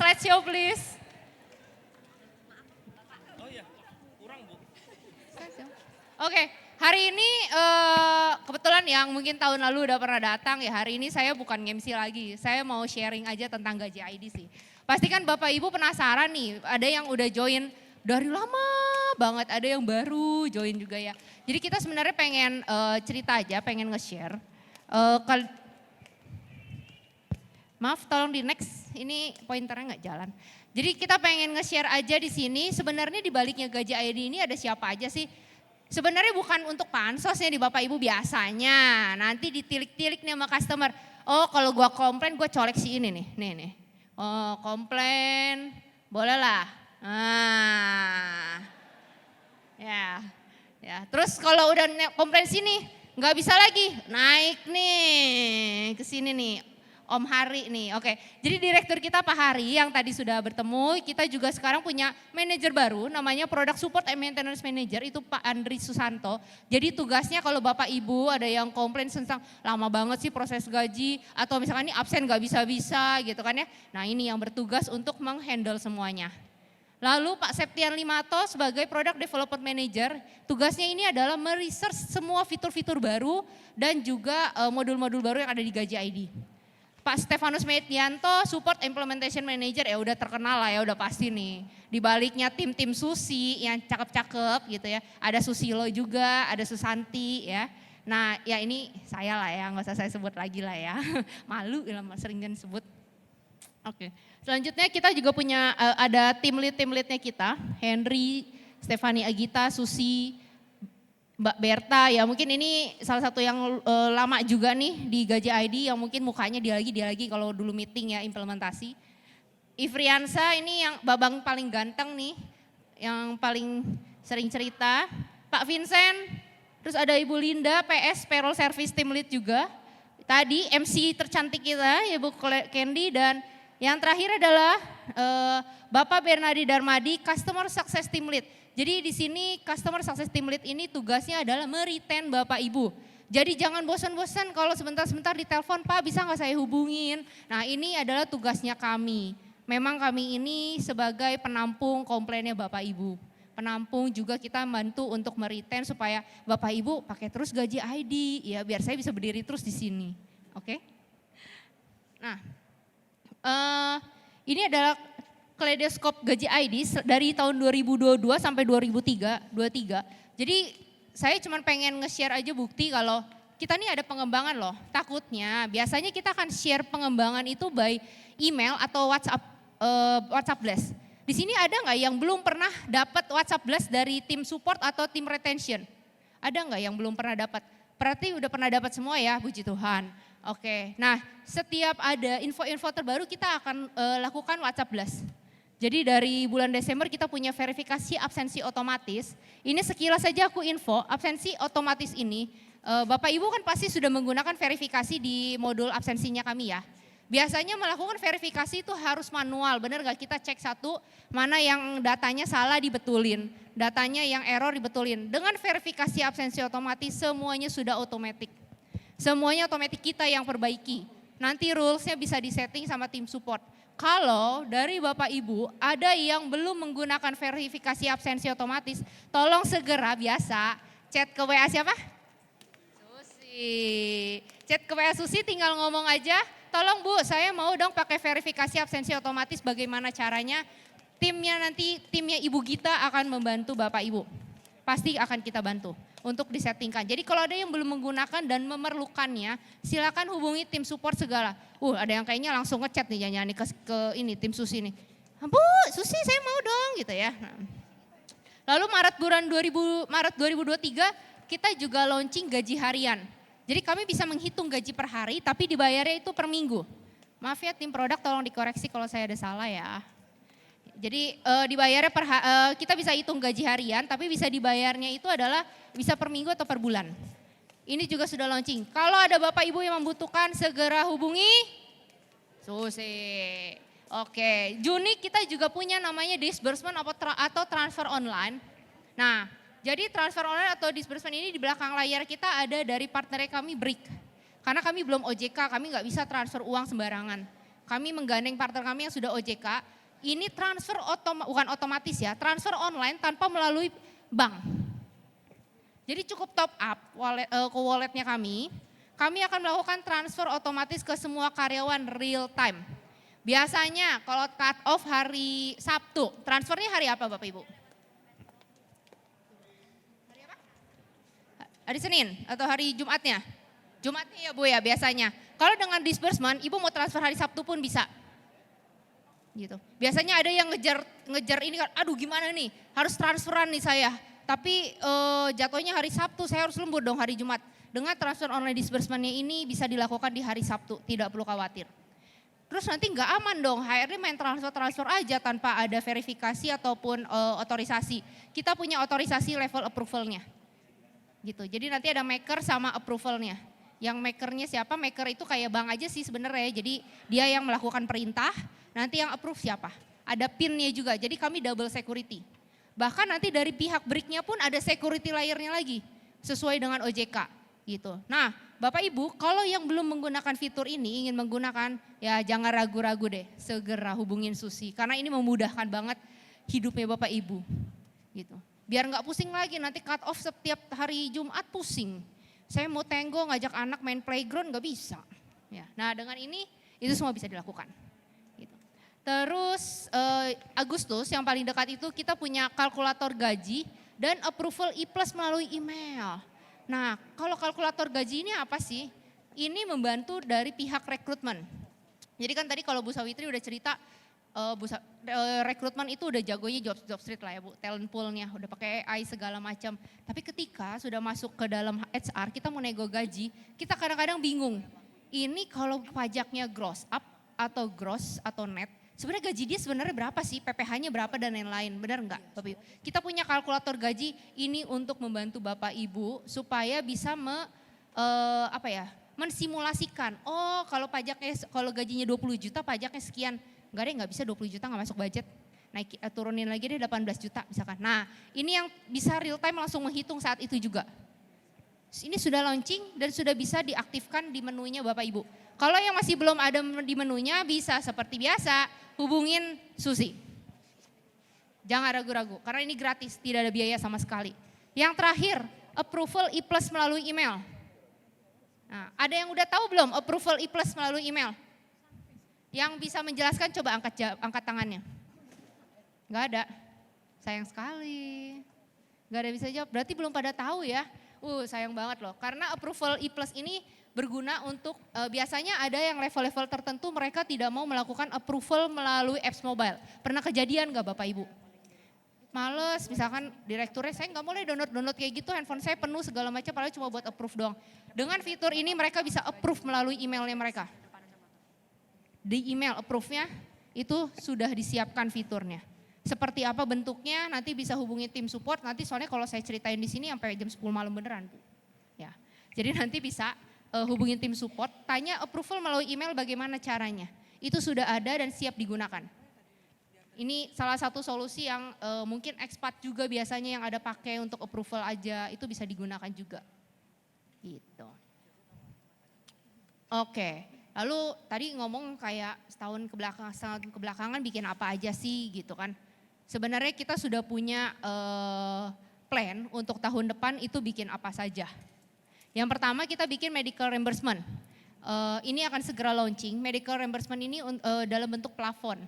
slideshow please. Oh iya, kurang Bu. Oke, hari ini kebetulan yang mungkin tahun lalu udah pernah datang ya, hari ini saya bukan MC lagi. Saya mau sharing aja tentang gaji ID sih. Pastikan Bapak Ibu penasaran nih, ada yang udah join dari lama banget, ada yang baru join juga ya. Jadi kita sebenarnya pengen cerita aja, pengen nge-share. Maaf, tolong di next. Ini pointernya nggak jalan. Jadi kita pengen nge-share aja di sini. Sebenarnya di baliknya gaji ID ini ada siapa aja sih? Sebenarnya bukan untuk pansosnya di Bapak Ibu biasanya. Nanti ditilik-tilik nih sama customer. Oh, kalau gua komplain gua colek si ini nih. Nih. Oh, komplain. Boleh lah. Nah. Ya. Terus kalau udah komplain sini, nggak bisa lagi. Naik nih ke sini nih. Om Hari nih, oke. Jadi direktur kita Pak Hari yang tadi sudah bertemu, kita juga sekarang punya manajer baru namanya Product Support and Maintenance Manager, itu Pak Andri Susanto. Jadi tugasnya kalau Bapak Ibu ada yang komplain tentang lama banget sih proses gaji, atau misalkan ini absen gak bisa-bisa gitu kan ya. Nah ini yang bertugas untuk menghandle semuanya. Lalu Pak Septian Limato sebagai Product Development Manager, tugasnya ini adalah meresearch semua fitur-fitur baru dan juga modul-modul baru yang ada di Gaji ID. Pak Stefanus Medianto, Support Implementation Manager, ya udah terkenal lah ya, udah pasti nih. Di baliknya tim-tim Susi yang cakep-cakep gitu ya. Ada Susilo juga, ada Susanti ya. Nah ya ini saya lah ya, nggak usah saya sebut lagi lah ya. Malu ya sering kan sebut. Oke. Selanjutnya kita juga punya ada tim leadnya kita, Henry, Stefani Agita, Susi, Mbak Berta, ya mungkin ini salah satu yang lama juga nih di Gaji ID yang mungkin mukanya dia lagi kalau dulu meeting ya implementasi. Ifriansa ini yang babang paling ganteng nih, yang paling sering cerita. Pak Vincent, terus ada Ibu Linda, PS Payroll Service Team Lead juga. Tadi MC tercantik kita, Ibu Candy, dan yang terakhir adalah Bapak Bernardi Darmadi, Customer Success Team Lead. Jadi di sini Customer Success Team Lead ini tugasnya adalah meretain Bapak Ibu. Jadi jangan bosan-bosan kalau sebentar-sebentar ditelepon, Pak bisa nggak saya hubungin. Nah ini adalah tugasnya kami. Memang kami ini sebagai penampung komplainnya Bapak Ibu. Penampung juga kita bantu untuk meretain supaya Bapak Ibu pakai terus Gaji ID. Ya biar saya bisa berdiri terus di sini. Oke. Nah ini adalah kaleidoskop Gaji ID dari tahun 2022 sampai 2023. Jadi saya cuma pengen nge-share aja bukti kalau kita nih ada pengembangan loh. Takutnya biasanya kita akan share pengembangan itu by email atau WhatsApp Blast. Di sini ada nggak yang belum pernah dapat WhatsApp Blast dari tim support atau tim retention? Ada nggak yang belum pernah dapat? Berarti udah pernah dapat semua ya, puji Tuhan. Oke, nah setiap ada info-info terbaru kita akan lakukan WhatsApp Blast. Jadi dari bulan Desember kita punya verifikasi absensi otomatis. Ini sekilas saja aku info, absensi otomatis ini Bapak Ibu kan pasti sudah menggunakan verifikasi di modul absensinya kami ya. Biasanya melakukan verifikasi itu harus manual, benar gak? Kita cek satu, mana yang datanya salah dibetulin, datanya yang error dibetulin. Dengan verifikasi absensi otomatis semuanya sudah otomatis. Semuanya otomatis kita yang perbaiki. Nanti rulesnya bisa disetting sama tim support. Kalau dari Bapak Ibu ada yang belum menggunakan verifikasi absensi otomatis, tolong segera biasa chat ke WA siapa? Susi. Chat ke WA Susi tinggal ngomong aja, tolong Bu saya mau dong pakai verifikasi absensi otomatis bagaimana caranya. Timnya Ibu Gita akan membantu Bapak Ibu. Pasti akan kita bantu untuk disettingkan. Jadi kalau ada yang belum menggunakan dan memerlukannya, silakan hubungi tim support segala. Ada yang kayaknya langsung ngechat nih nyanyi ke ini tim Susi nih. Bu, Susi saya mau dong gitu ya. Nah. Lalu Maret 2023 kita juga launching gaji harian. Jadi kami bisa menghitung gaji per hari tapi dibayarnya itu per minggu. Maaf ya tim produk tolong dikoreksi kalau saya ada salah ya. Jadi dibayarnya kita bisa hitung gaji harian tapi bisa dibayarnya itu adalah bisa per minggu atau per bulan. Ini juga sudah launching. Kalau ada Bapak Ibu yang membutuhkan segera hubungi Susi. Oke, Juni kita juga punya namanya disbursement atau transfer online. Nah, jadi transfer online atau disbursement ini di belakang layar kita ada dari partner kami Brick. Karena kami belum OJK, kami nggak bisa transfer uang sembarangan. kami menggandeng partner kami yang sudah OJK, ini transfer bukan otomatis ya, transfer online tanpa melalui bank. Jadi cukup top up ke walletnya kami akan melakukan transfer otomatis ke semua karyawan real time. Biasanya kalau cut off hari Sabtu, transfernya hari apa Bapak Ibu? Hari apa? Hari Senin atau hari Jumatnya? Jumatnya ya Bu ya biasanya. Kalau dengan disbursement, Ibu mau transfer hari Sabtu pun bisa. Gitu. Biasanya ada yang ngejar ini kan, aduh gimana nih, harus transferan nih saya. Tapi jatuhnya hari Sabtu, saya harus lembur dong hari Jumat. Dengan transfer online disbursement-nya ini bisa dilakukan di hari Sabtu, tidak perlu khawatir. Terus nanti nggak aman dong, HRD main transfer aja tanpa ada verifikasi ataupun otorisasi. Kita punya otorisasi level approval-nya. Gitu. Jadi nanti ada maker sama approval-nya. Yang makernya siapa? Maker itu kayak bank aja sih sebenarnya. Jadi dia yang melakukan perintah, nanti yang approve siapa? Ada PIN-nya juga, jadi kami double security. Bahkan nanti dari pihak BRIC-nya pun ada security layer-nya lagi, sesuai dengan OJK. Gitu. Nah, Bapak Ibu, kalau yang belum menggunakan fitur ini, ingin menggunakan, ya jangan ragu-ragu deh, segera hubungin Susi. Karena ini memudahkan banget hidupnya Bapak Ibu. Gitu. Biar nggak pusing lagi, nanti cut off setiap hari Jumat pusing. Saya mau tenggo ngajak anak main playground nggak bisa. Ya, nah dengan ini, itu semua bisa dilakukan. Gitu. Terus Agustus yang paling dekat itu kita punya kalkulator gaji dan approval E-Plus melalui email. Nah, kalau kalkulator gaji ini apa sih? Ini membantu dari pihak rekrutmen. Jadi kan tadi kalau Bu Sawitri udah cerita, rekrutmen itu udah jagonya job street lah ya Bu, talent pool-nya, udah pakai AI segala macam. Tapi ketika sudah masuk ke dalam HR, kita mau nego gaji, kita kadang-kadang bingung. Ini kalau pajaknya gross up atau gross atau net, sebenarnya gaji dia sebenarnya berapa sih, PPh-nya berapa dan lain-lain, benar enggak Bapak Ibu? Kita punya kalkulator gaji ini untuk membantu Bapak Ibu supaya bisa mensimulasikan. Oh kalau pajaknya, kalau gajinya 20 juta pajaknya sekian, enggak deh nggak bisa 20 juta nggak masuk budget. Naik, turunin lagi deh 18 juta misalkan. Nah ini yang bisa real time langsung menghitung saat itu juga. Ini sudah launching dan sudah bisa diaktifkan di menunya Bapak Ibu. Kalau yang masih belum ada di menunya bisa seperti biasa hubungin Susi. Jangan ragu-ragu karena ini gratis, tidak ada biaya sama sekali. Yang terakhir, approval E-Plus melalui email. Nah, ada yang udah tahu belum approval E-Plus melalui email? Yang bisa menjelaskan coba angkat tangannya. Enggak ada. Sayang sekali. Enggak ada yang bisa jawab. Berarti belum pada tahu ya. Sayang banget loh. Karena approval E-Plus ini berguna untuk biasanya ada yang level-level tertentu mereka tidak mau melakukan approval melalui apps mobile. Pernah kejadian gak Bapak Ibu? Males misalkan direkturnya saya nggak boleh download kayak gitu, handphone saya penuh segala macam padahal cuma buat approve doang. Dengan fitur ini mereka bisa approve melalui emailnya mereka. Di email approve-nya itu sudah disiapkan fiturnya. Seperti apa bentuknya nanti bisa hubungi tim support, nanti soalnya kalau saya ceritain di sini sampai jam 10 malam beneran Bu. Ya. Jadi nanti bisa hubungin tim support, tanya approval melalui email bagaimana caranya. Itu sudah ada dan siap digunakan. Ini salah satu solusi yang mungkin expat juga biasanya yang ada pakai untuk approval aja, itu bisa digunakan juga. Gitu. Oke, lalu tadi ngomong kayak setahun kebelakangan bikin apa aja sih gitu kan. Sebenarnya kita sudah punya plan untuk tahun depan itu bikin apa saja. Yang pertama kita bikin medical reimbursement. Ini akan segera launching, medical reimbursement ini dalam bentuk plafon.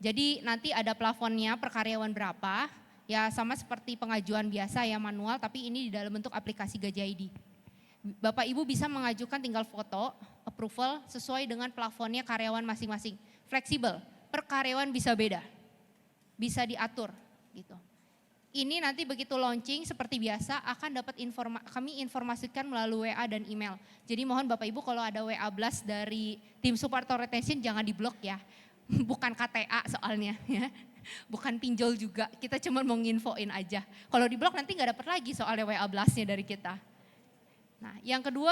Jadi nanti ada plafonnya per karyawan berapa, ya sama seperti pengajuan biasa ya manual, tapi ini di dalam bentuk aplikasi Gaji ID. Bapak Ibu bisa mengajukan tinggal foto, approval sesuai dengan plafonnya karyawan masing-masing. Fleksibel, per karyawan bisa beda, bisa diatur gitu. Ini nanti begitu launching seperti biasa akan dapat kami informasikan melalui WA dan email. Jadi mohon Bapak Ibu kalau ada WA blast dari tim support or retention jangan diblok ya. Bukan KTA soalnya ya, bukan pinjol juga, kita cuma mau nginfoin aja. Kalau di blog nanti nggak dapat lagi soalnya WA blastnya dari kita. Nah yang kedua,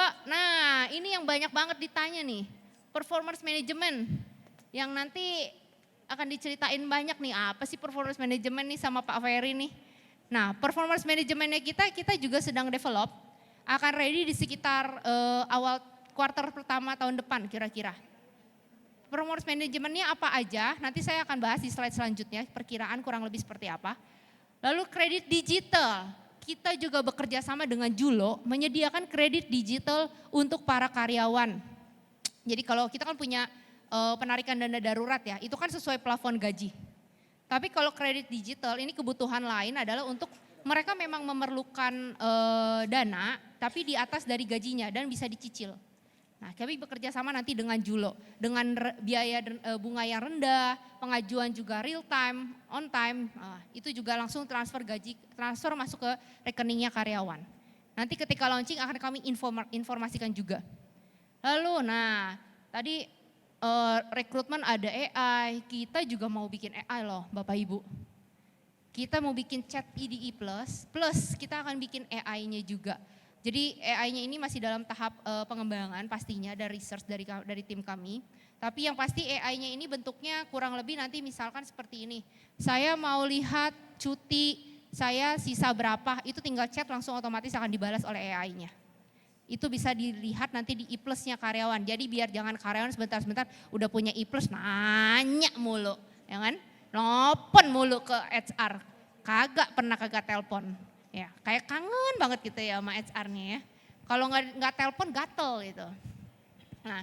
ini yang banyak banget ditanya nih, performance management. Yang nanti akan diceritain banyak nih, apa sih performance management nih sama Pak Ferry nih. Nah performance managementnya kita juga sedang develop, akan ready di sekitar awal kuartal pertama tahun depan kira-kira. Performance manajemennya apa aja, nanti saya akan bahas di slide selanjutnya, perkiraan kurang lebih seperti apa. Lalu kredit digital, kita juga bekerja sama dengan Julo menyediakan kredit digital untuk para karyawan. Jadi kalau kita kan punya penarikan dana darurat ya, itu kan sesuai plafon gaji. Tapi kalau kredit digital ini kebutuhan lain adalah untuk mereka memang memerlukan dana tapi di atas dari gajinya dan bisa dicicil. Nah, kami bekerja sama nanti dengan Julo, dengan biaya bunga yang rendah, pengajuan juga real time, on time, itu juga langsung transfer masuk ke rekeningnya karyawan. Nanti ketika launching akan kami informasikan juga. Lalu, nah tadi rekrutmen ada AI, kita juga mau bikin AI loh Bapak Ibu. Kita mau bikin chat IDE plus kita akan bikin AI-nya juga. Jadi AI-nya ini masih dalam tahap pengembangan pastinya dari research dari tim kami. Tapi yang pasti AI-nya ini bentuknya kurang lebih nanti misalkan seperti ini. Saya mau lihat cuti saya sisa berapa, itu tinggal chat langsung otomatis akan dibalas oleh AI-nya. Itu bisa dilihat nanti di E-Plus-nya karyawan. Jadi biar jangan karyawan sebentar-sebentar udah punya E-Plus nanya mulu, ya kan? Nelpon mulu ke HR, kagak telepon. Ya, kayak kangen banget gitu ya sama HR-nya ya. Kalau nggak telepon gatel gitu. Nah,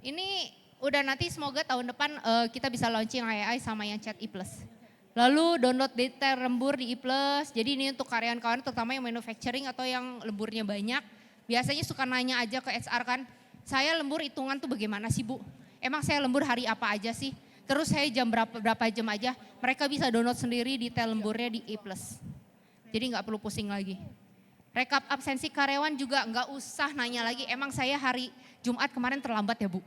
ini udah nanti semoga tahun depan kita bisa launching AI sama yang chat E-Plus. Lalu download detail lembur di E-Plus. Jadi ini untuk karyawan-karyawan terutama yang manufacturing atau yang lemburnya banyak. Biasanya suka nanya aja ke HR kan, saya lembur hitungan tuh bagaimana sih Bu? Emang saya lembur hari apa aja sih? Terus saya jam berapa jam aja? Mereka bisa download sendiri detail lemburnya di E-Plus. Jadi nggak perlu pusing lagi. Rekap absensi karyawan juga nggak usah nanya lagi, emang saya hari Jumat kemarin terlambat ya Bu?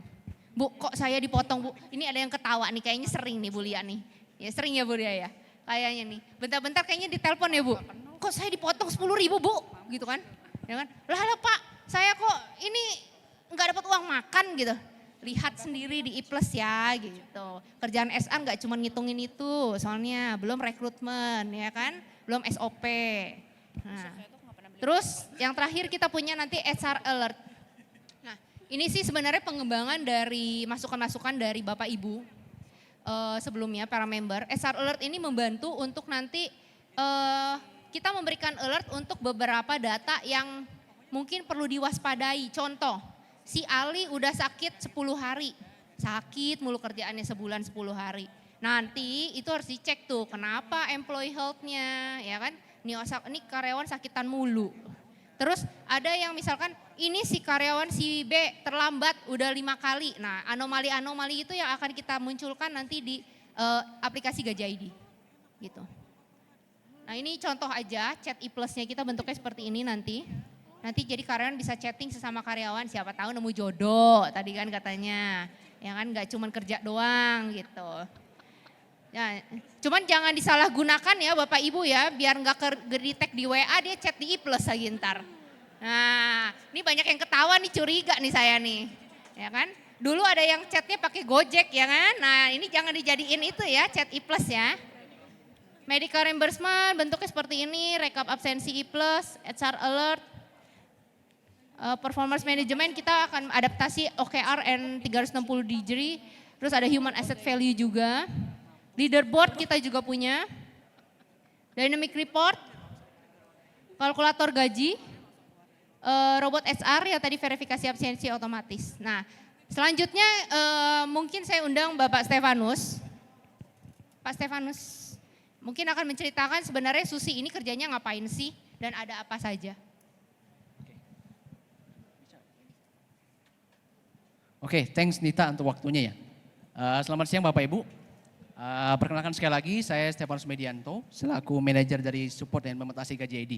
Bu kok saya dipotong Bu? Ini ada yang ketawa nih, kayaknya sering nih Bu Lia nih. Ya sering ya Bu Lia ya, kayaknya nih. Bentar-bentar kayaknya ditelepon ya Bu. Kok saya dipotong 10.000 Bu? Gitu kan. Ya kan? Lah Pak, saya kok ini nggak dapat uang makan gitu. Lihat sendiri di E-Plus ya gitu. Kerjaan SA nggak cuma ngitungin itu, soalnya belum rekrutmen ya kan. Belum SOP. Nah, terus yang terakhir kita punya nanti HR Alert. Nah ini sih sebenarnya pengembangan dari masukan-masukan dari Bapak Ibu sebelumnya para member. HR Alert ini membantu untuk nanti kita memberikan alert untuk beberapa data yang mungkin perlu diwaspadai. Contoh, si Ali udah sakit 10 hari. Sakit mulu kerjaannya sebulan 10 hari. Nanti itu harus dicek tuh kenapa employee health-nya ya kan. Ini karyawan sakitan mulu. Terus ada yang misalkan ini si karyawan si B terlambat udah 5 kali. Nah anomali-anomali itu yang akan kita munculkan nanti di aplikasi Gaji ID gitu. Nah ini contoh aja chat E-Plus-nya kita bentuknya seperti ini nanti. Nanti jadi karyawan bisa chatting sesama karyawan, siapa tahu nemu jodoh tadi kan katanya. Ya kan gak cuma kerja doang gitu. Ya, cuman jangan disalahgunakan ya Bapak Ibu ya, biar nggak ke-detect di WA dia chat di E-Plus lagi ntar. Nah, ini banyak yang ketawa nih, curiga nih saya nih, ya kan? Dulu ada yang chatnya pakai Gojek ya kan? Nah ini jangan dijadiin itu ya chat E-Plus ya. Medical reimbursement bentuknya seperti ini, rekap absensi E-Plus, HR alert, performance management kita akan adaptasi OKR and 360 degree, terus ada human asset value juga. Leaderboard kita juga punya, dynamic report, kalkulator gaji, robot HR ya tadi verifikasi absensi otomatis. Nah selanjutnya mungkin saya undang Bapak Stefanus. Pak Stefanus mungkin akan menceritakan sebenarnya Susi ini kerjanya ngapain sih dan ada apa saja. Oke, thanks Nita untuk waktunya ya. Selamat siang Bapak Ibu. Perkenalkan sekali lagi, saya Stefanus Medianto, selaku manajer dari support dan implementasi Gaji ID.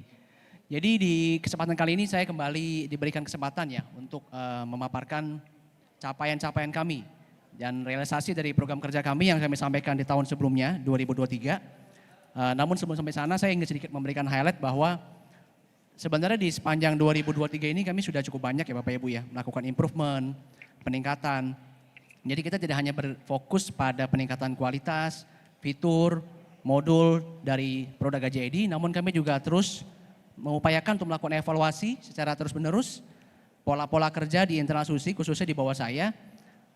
Jadi di kesempatan kali ini saya kembali diberikan kesempatan ya untuk memaparkan capaian-capaian kami dan realisasi dari program kerja kami yang kami sampaikan di tahun sebelumnya, 2023. Namun sebelum sampai sana saya ingin sedikit memberikan highlight bahwa sebenarnya di sepanjang 2023 ini kami sudah cukup banyak ya Bapak Ibu ya, melakukan improvement, peningkatan. Jadi kita tidak hanya berfokus pada peningkatan kualitas, fitur, modul dari produk Gaji ID, namun kami juga terus mengupayakan untuk melakukan evaluasi secara terus menerus, pola-pola kerja di internal Susi khususnya di bawah saya,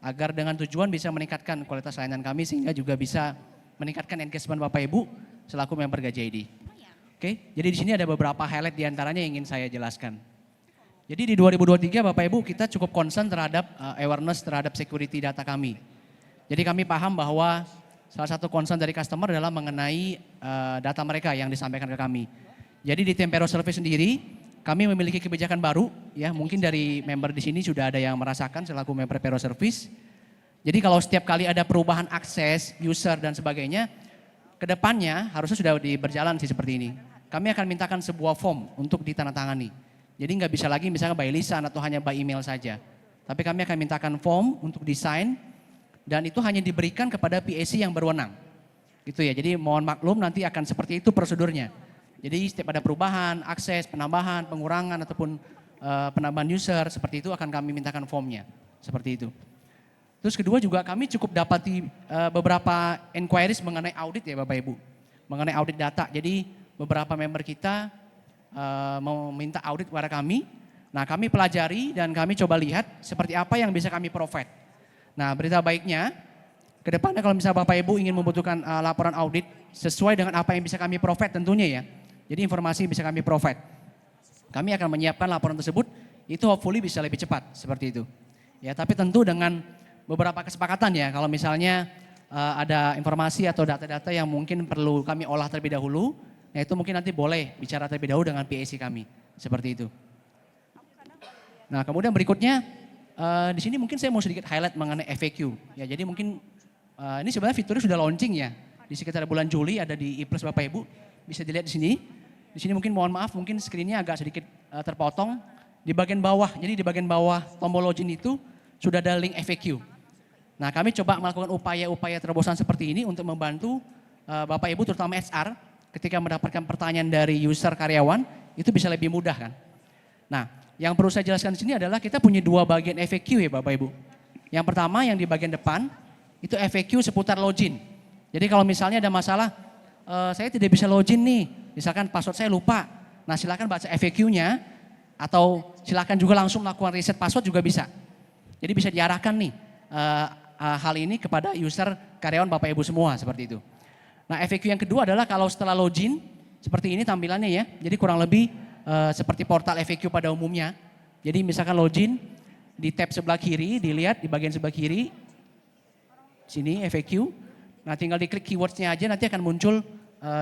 agar dengan tujuan bisa meningkatkan kualitas layanan kami sehingga juga bisa meningkatkan engagement Bapak Ibu selaku member GJID. Oke, jadi di sini ada beberapa highlight diantaranya yang ingin saya jelaskan. Jadi di 2023 Bapak Ibu kita cukup concern terhadap awareness terhadap security data kami. Jadi kami paham bahwa salah satu concern dari customer adalah mengenai data mereka yang disampaikan ke kami. Jadi di Tempero Service sendiri kami memiliki kebijakan baru, ya mungkin dari member di sini sudah ada yang merasakan selaku member Tempero Service. Jadi kalau setiap kali ada perubahan akses, user dan sebagainya, kedepannya harusnya sudah berjalan sih seperti ini. Kami akan mintakan sebuah form untuk ditandatangani. Jadi nggak bisa lagi misalnya by lisan atau hanya by email saja. Tapi kami akan mintakan form untuk desain dan itu hanya diberikan kepada PAC yang berwenang. Gitu ya, jadi mohon maklum nanti akan seperti itu prosedurnya. Jadi setiap ada perubahan, akses, penambahan, pengurangan ataupun penambahan user seperti itu akan kami mintakan formnya. Seperti itu. Terus kedua juga kami cukup dapati beberapa inquiries mengenai audit ya Bapak Ibu. Mengenai audit data. Jadi beberapa member kita meminta audit kepada kami. Nah kami pelajari dan kami coba lihat seperti apa yang bisa kami provide. Nah berita baiknya, ke depannya kalau misalnya Bapak Ibu ingin membutuhkan laporan audit sesuai dengan apa yang bisa kami provide tentunya ya. Jadi informasi bisa kami provide. Kami akan menyiapkan laporan tersebut, itu hopefully bisa lebih cepat seperti itu. Ya tapi tentu dengan beberapa kesepakatan ya, kalau misalnya ada informasi atau data-data yang mungkin perlu kami olah terlebih dahulu, nah itu mungkin nanti boleh bicara terlebih dahulu dengan PAC kami, seperti itu. Nah kemudian berikutnya, di sini mungkin saya mau sedikit highlight mengenai FAQ. Ya jadi mungkin ini sebenarnya fiturnya sudah launching ya, di sekitar bulan Juli ada di e-plus Bapak Ibu, bisa dilihat di sini. Di sini mungkin mohon maaf, mungkin screen-nya agak sedikit terpotong. Di bagian bawah, jadi di bagian bawah tombol login itu sudah ada link FAQ. Nah kami coba melakukan upaya-upaya terobosan seperti ini untuk membantu Bapak Ibu terutama HR ketika mendapatkan pertanyaan dari user karyawan itu bisa lebih mudah kan. Nah yang perlu saya jelaskan di sini adalah kita punya dua bagian FAQ ya Bapak Ibu. Yang pertama yang di bagian depan itu FAQ seputar login. Jadi kalau misalnya ada masalah saya tidak bisa login nih, misalkan password saya lupa. Nah silakan baca FAQ-nya atau silakan juga langsung melakukan reset password juga bisa. Jadi bisa diarahkan nih hal ini kepada user karyawan Bapak Ibu semua seperti itu. Nah FAQ yang kedua adalah kalau setelah login seperti ini tampilannya ya. Jadi kurang lebih seperti portal FAQ pada umumnya. Jadi misalkan login di tab sebelah kiri, dilihat di bagian sebelah kiri. Sini FAQ. Nah tinggal diklik keywords-nya aja nanti akan muncul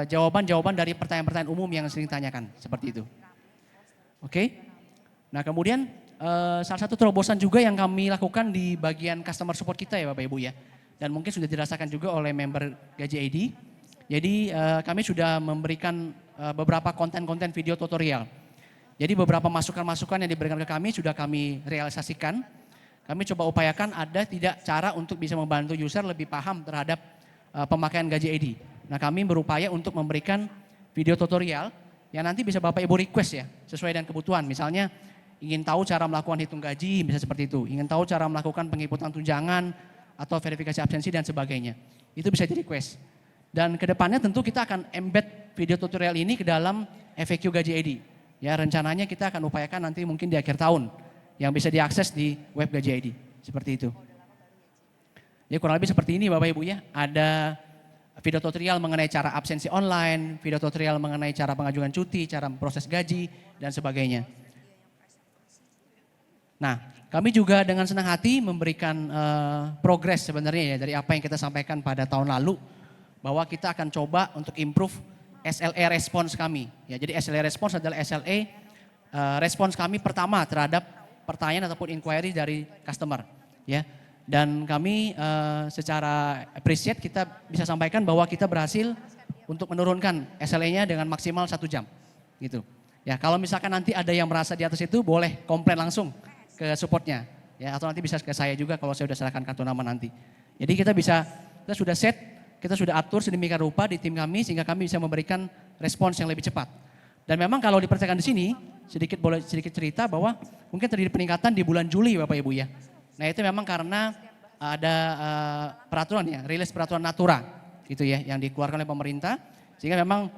jawaban-jawaban dari pertanyaan-pertanyaan umum yang sering ditanyakan. Seperti itu. Oke. Nah kemudian salah satu terobosan juga yang kami lakukan di bagian customer support kita ya Bapak Ibu ya. Dan mungkin sudah dirasakan juga oleh member GJID. Jadi kami sudah memberikan beberapa konten-konten video tutorial. Jadi beberapa masukan-masukan yang diberikan ke kami sudah kami realisasikan. Kami coba upayakan ada tidak cara untuk bisa membantu user lebih paham terhadap pemakaian GJID. Nah kami berupaya untuk memberikan video tutorial yang nanti bisa Bapak Ibu request ya sesuai dengan kebutuhan. Misalnya ingin tahu cara melakukan hitung gaji bisa seperti itu. Ingin tahu cara melakukan penginputan tunjangan atau verifikasi absensi dan sebagainya. Itu bisa di request. Dan kedepannya tentu kita akan embed video tutorial ini ke dalam FAQ GJID. Ya rencananya kita akan upayakan nanti mungkin di akhir tahun yang bisa diakses di web GJID. Seperti itu. Ya kurang lebih seperti ini Bapak Ibu ya. Ada video tutorial mengenai cara absensi online, video tutorial mengenai cara pengajuan cuti, cara proses gaji dan sebagainya. Nah kami juga dengan senang hati memberikan progres sebenarnya ya dari apa yang kita sampaikan pada tahun lalu. Bahwa kita akan coba untuk improve SLA response kami. Ya, jadi SLA response adalah SLA respons kami pertama terhadap pertanyaan ataupun inquiry dari customer. Ya, dan kami secara appreciate kita bisa sampaikan bahwa kita berhasil untuk menurunkan SLA-nya dengan maksimal 1 jam. Gitu. Ya, kalau misalkan nanti ada yang merasa di atas itu boleh komplain langsung ke supportnya. Ya, atau nanti bisa ke saya juga kalau saya sudah serahkan kartu nama nanti. Jadi kita sudah set. Kita sudah atur sedemikian rupa di tim kami sehingga kami bisa memberikan respons yang lebih cepat. Dan memang kalau diperhatikan di sini, sedikit cerita bahwa mungkin terjadi peningkatan di bulan Juli Bapak Ibu ya. Nah itu memang karena ada peraturan ya, rilis peraturan Natura gitu ya yang dikeluarkan oleh pemerintah. Sehingga memang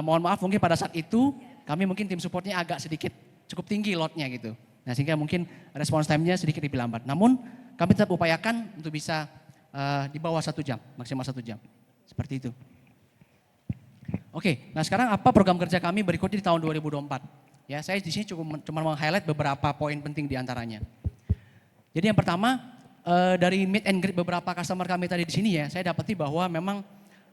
mohon maaf mungkin pada saat itu kami mungkin tim supportnya agak sedikit cukup tinggi loadnya gitu. Nah sehingga mungkin respons time-nya sedikit lebih lambat. Namun kami tetap upayakan untuk bisa di bawah 1 jam, maksimal 1 jam. Seperti itu. Oke, nah sekarang apa program kerja kami berikutnya di tahun 2024? Ya, saya di sini cuma meng-highlight beberapa poin penting di antaranya. Jadi yang pertama, dari meet and greet beberapa customer kami tadi di sini ya, saya dapati bahwa memang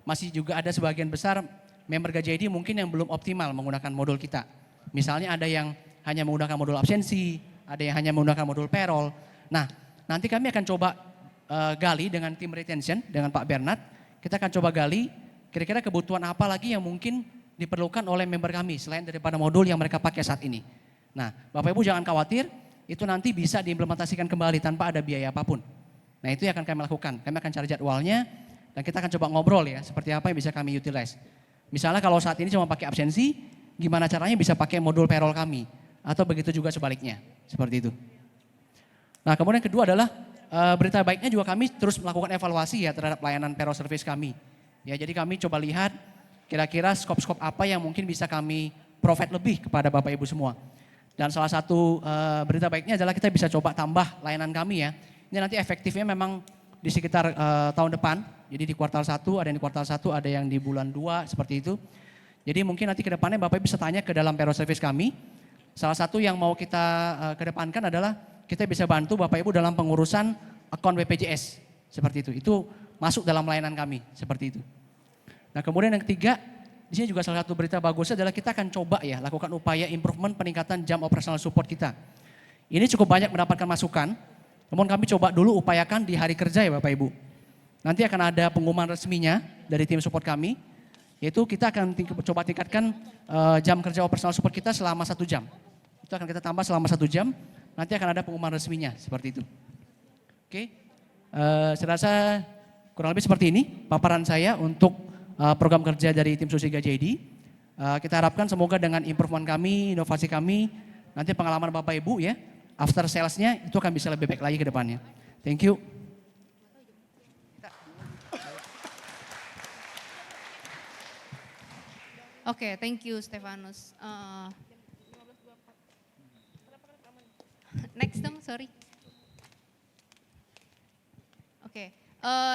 masih juga ada sebagian besar member GJID mungkin yang belum optimal menggunakan modul kita. Misalnya ada yang hanya menggunakan modul absensi, ada yang hanya menggunakan modul payroll. Nah, nanti kami akan coba gali dengan tim retention, dengan Pak Bernard, kita akan coba gali kira-kira kebutuhan apa lagi yang mungkin diperlukan oleh member kami selain daripada modul yang mereka pakai saat ini. Nah, Bapak Ibu jangan khawatir, itu nanti bisa diimplementasikan kembali tanpa ada biaya apapun. Nah, itu yang akan kami lakukan. Kami akan cari jadwalnya dan kita akan coba ngobrol ya, seperti apa yang bisa kami utilize. Misalnya kalau saat ini cuma pakai absensi, gimana caranya bisa pakai modul payroll kami atau begitu juga sebaliknya, seperti itu. Nah, kemudian yang kedua adalah berita baiknya juga kami terus melakukan evaluasi ya terhadap layanan payroll service kami. Ya, jadi kami coba lihat kira-kira skop-skop apa yang mungkin bisa kami provide lebih kepada Bapak Ibu semua. Dan salah satu berita baiknya adalah kita bisa coba tambah layanan kami ya. Ini nanti efektifnya memang di sekitar tahun depan. Jadi di kuartal 1, ada yang di kuartal 1, ada yang di bulan 2, seperti itu. Jadi mungkin nanti ke depannya Bapak Ibu bisa tanya ke dalam payroll service kami. Salah satu yang mau kita kedepankan adalah kita bisa bantu Bapak Ibu dalam pengurusan akun BPJS. Seperti itu. Itu masuk dalam layanan kami, seperti itu. Nah, kemudian yang ketiga, di sini juga salah satu berita bagusnya adalah kita akan coba ya lakukan upaya improvement peningkatan jam operational support kita. Ini cukup banyak mendapatkan masukan, namun kami coba dulu upayakan di hari kerja ya Bapak Ibu. Nanti akan ada pengumuman resminya dari tim support kami, yaitu kita akan coba tingkatkan jam kerja operational support kita selama 1 jam. Itu akan kita tambah selama 1 jam, nanti akan ada pengumuman resminya, seperti itu. Oke, saya rasa kurang lebih seperti ini paparan saya untuk program kerja dari tim Susi GJID. Kita harapkan semoga dengan improvement kami, inovasi kami, nanti pengalaman Bapak Ibu ya, after sales-nya itu akan bisa lebih baik lagi ke depannya. Thank you. Oke, thank you Stefanus. Next dong, sorry. Oke,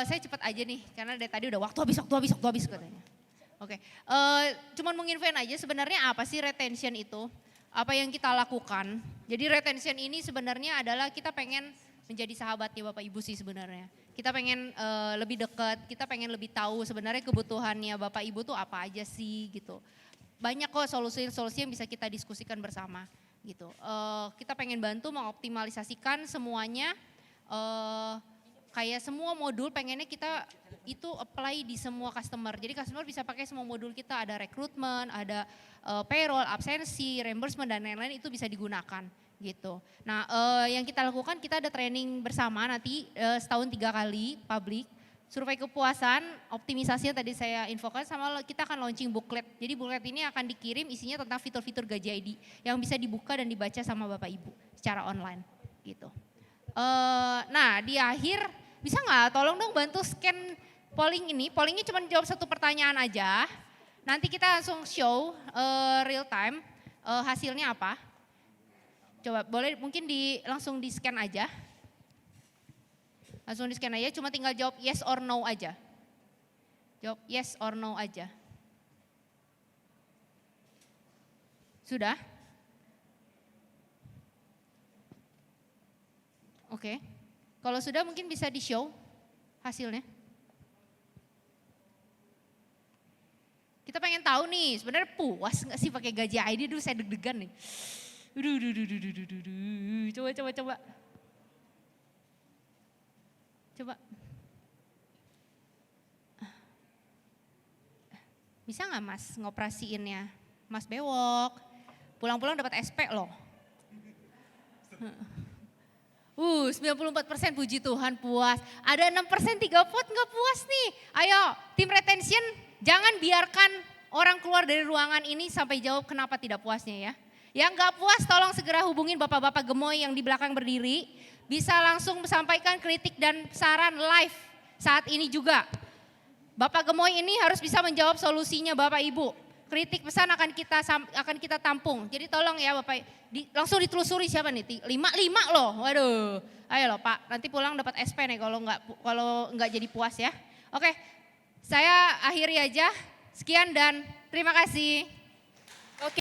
saya cepat aja nih, karena dari tadi udah waktu habis katanya. Oke, cuman menginfoin aja sebenarnya apa sih retention itu, apa yang kita lakukan. Jadi retention ini sebenarnya adalah kita pengen menjadi sahabatnya Bapak Ibu sih sebenarnya. Kita pengen lebih dekat, kita pengen lebih tahu sebenarnya kebutuhannya Bapak Ibu tuh apa aja sih gitu. Banyak kok solusi-solusi yang bisa kita diskusikan bersama gitu. Kita pengen bantu mengoptimalisasikan semuanya, kayak semua modul pengennya kita itu apply di semua customer. Jadi customer bisa pakai semua modul kita, ada rekrutmen, ada payroll, absensi, reimbursement dan lain-lain itu bisa digunakan gitu. Nah yang kita lakukan kita ada training bersama nanti setahun 3 kali public. Survei kepuasan, optimisasinya tadi saya infokan sama kita akan launching booklet. Jadi booklet ini akan dikirim isinya tentang fitur-fitur GJID yang bisa dibuka dan dibaca sama Bapak Ibu secara online gitu. Nah di akhir bisa nggak tolong dong bantu scan polling ini. Pollingnya cuma jawab 1 pertanyaan aja. Nanti kita langsung show real time hasilnya apa. Coba boleh mungkin langsung di scan aja. Langsung di scan aja, cuma tinggal jawab yes or no aja. Jawab yes or no aja. Sudah? Oke. Kalau sudah mungkin bisa di show hasilnya. Kita pengen tahu nih, sebenarnya puas nggak sih pakai GJID? Dulu saya deg-degan nih. Coba. Coba. Bisa nggak Mas ngoperasiinnya? Mas bewok. Pulang-pulang dapat SP loh. 94% puji Tuhan puas. Ada 6% 3 vote nggak puas nih. Ayo tim retention jangan biarkan orang keluar dari ruangan ini sampai jawab kenapa tidak puasnya ya. Yang nggak puas tolong segera hubungin bapak-bapak gemoy yang di belakang berdiri. Bisa langsung sampaikan kritik dan saran live saat ini juga. Bapak gemoy ini harus bisa menjawab solusinya Bapak Ibu. kritik pesan akan kita tampung. Jadi tolong ya Bapak, langsung ditelusuri siapa nih? 5 loh. Waduh. Ayo loh Pak, nanti pulang dapat SP nih kalau nggak jadi puas ya. Oke. Saya akhiri aja. Sekian dan terima kasih.